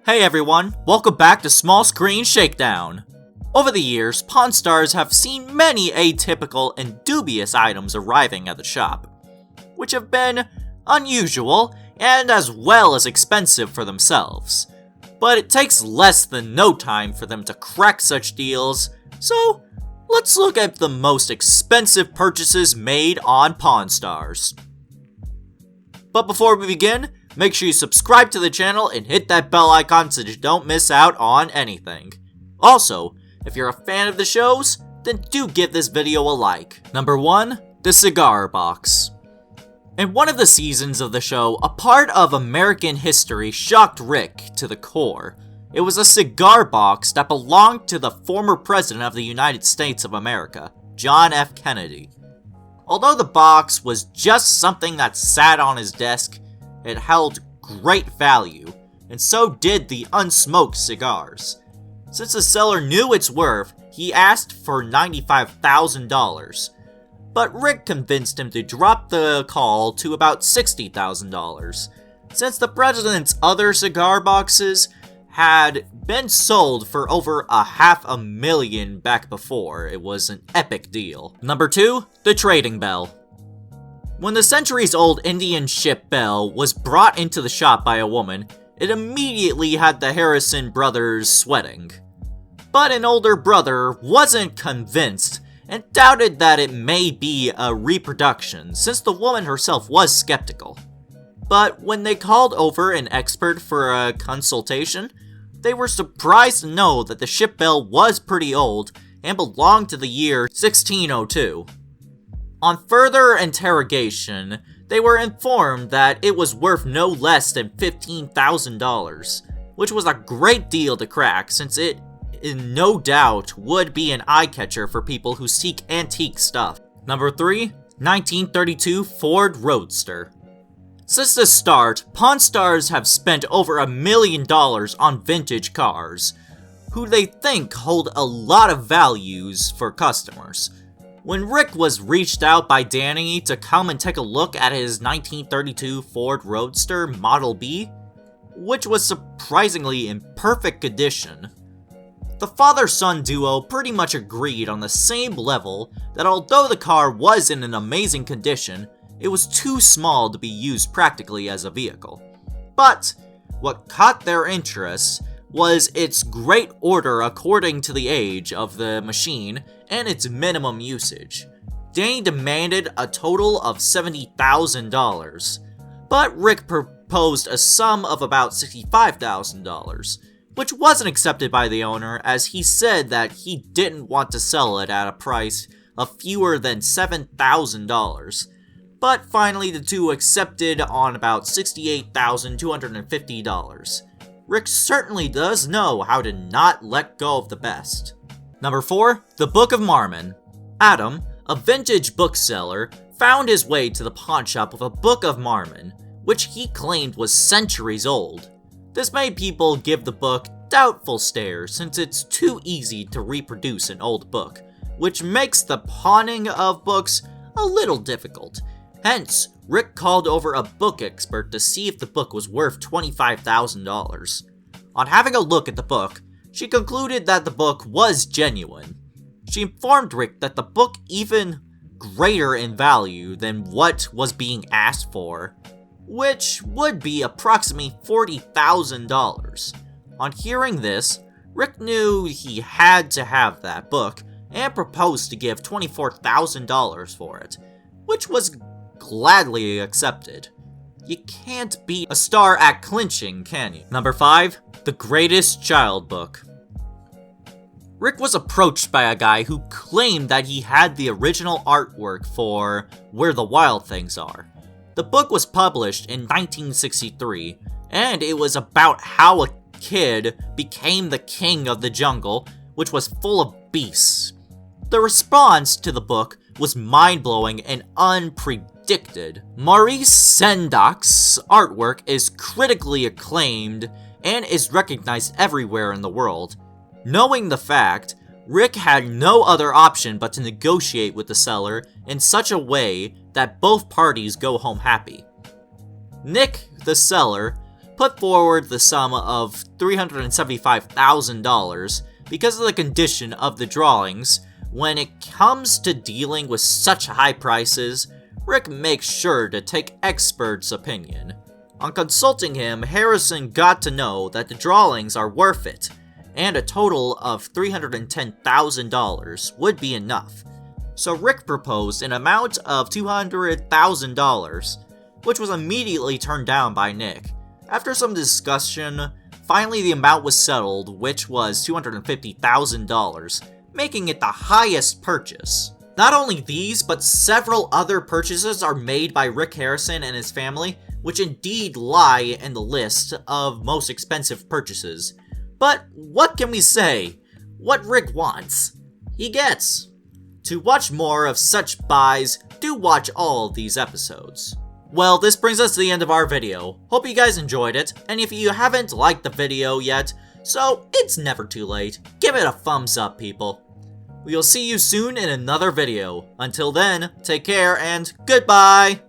Hey everyone, welcome back to Small Screen Shakedown. Over the years, Pawn Stars have seen many atypical and dubious items arriving at the shop, which have been unusual and as well as expensive for themselves. But it takes less than no time for them to crack such deals, so let's look at the most expensive purchases made on Pawn Stars. But before we begin, make sure you subscribe to the channel and hit that bell icon so you don't miss out on anything. Also, if you're a fan of the shows, then do give this video a like. Number 1. The Cigar Box. In one of the seasons of the show, a part of American history shocked Rick to the core. It was a cigar box that belonged to the former President of the United States of America, John F. Kennedy. Although the box was just something that sat on his desk, it held great value, and so did the unsmoked cigars. Since the seller knew its worth, he asked for $95,000, but Rick convinced him to drop the call to about $60,000, since the president's other cigar boxes had been sold for over $500,000 back before. It was an epic deal. Number 2, the trading bell. When the centuries-old Indian ship bell was brought into the shop by a woman, it immediately had the Harrison brothers sweating. But an older brother wasn't convinced and doubted that it may be a reproduction, since the woman herself was skeptical. But when they called over an expert for a consultation, they were surprised to know that the ship bell was pretty old and belonged to the year 1602. On further interrogation, they were informed that it was worth no less than $15,000, which was a great deal to crack since it, in no doubt, would be an eye-catcher for people who seek antique stuff. Number 3, 1932 Ford Roadster. Since the start, Pawn Stars have spent over $1 million on vintage cars, who they think hold a lot of values for customers. When Rick was reached out by Danny to come and take a look at his 1932 Ford Roadster Model B, which was surprisingly in perfect condition, the father-son duo pretty much agreed on the same level that although the car was in an amazing condition, it was too small to be used practically as a vehicle. But what caught their interest was its great order according to the age of the machine and its minimum usage. Danny demanded a total of $70,000, but Rick proposed a sum of about $65,000, which wasn't accepted by the owner as he said that he didn't want to sell it at a price of fewer than $7,000. But finally the two accepted on about $68,250. Rick certainly does know how to not let go of the best. Number 4, the Book of Marlin. Adam, a vintage bookseller, found his way to the pawn shop with a Book of Marlin, which he claimed was centuries old. This made people give the book doubtful stares since it's too easy to reproduce an old book, which makes the pawning of books a little difficult. Hence, Rick called over a book expert to see if the book was worth $25,000. On having a look at the book, she concluded that the book was genuine. She informed Rick that the book even greater in value than what was being asked for, which would be approximately $40,000. On hearing this, Rick knew he had to have that book and proposed to give $24,000 for it, which was gladly accepted. You can't beat a star at clinching, can you? Number 5, the Greatest Child Book. Rick was approached by a guy who claimed that he had the original artwork for Where the Wild Things Are. The book was published in 1963, and it was about how a kid became the king of the jungle, which was full of beasts. The response to the book was mind-blowing and unpredicted. Maurice Sendak''s artwork is critically acclaimed and is recognized everywhere in the world. Knowing the fact, Rick had no other option but to negotiate with the seller in such a way that both parties go home happy. Nick, the seller, put forward the sum of $375,000 because of the condition of the drawings. When it comes to dealing with such high prices, Rick makes sure to take experts' opinion. On consulting him, Harrison got to know that the drawings are worth it, and a total of $310,000 would be enough. So Rick proposed an amount of $200,000, which was immediately turned down by Nick. After some discussion, finally the amount was settled, which was $250,000, making it the highest purchase. Not only these, but several other purchases are made by Rick Harrison and his family, which indeed lie in the list of most expensive purchases. But what can we say? What Rick wants, he gets. To watch more of such buys, do watch all these episodes. Well, this brings us to the end of our video. Hope you guys enjoyed it, and if you haven't liked the video yet, so it's never too late, give it a thumbs up, people. We'll see you soon in another video. Until then, take care and goodbye!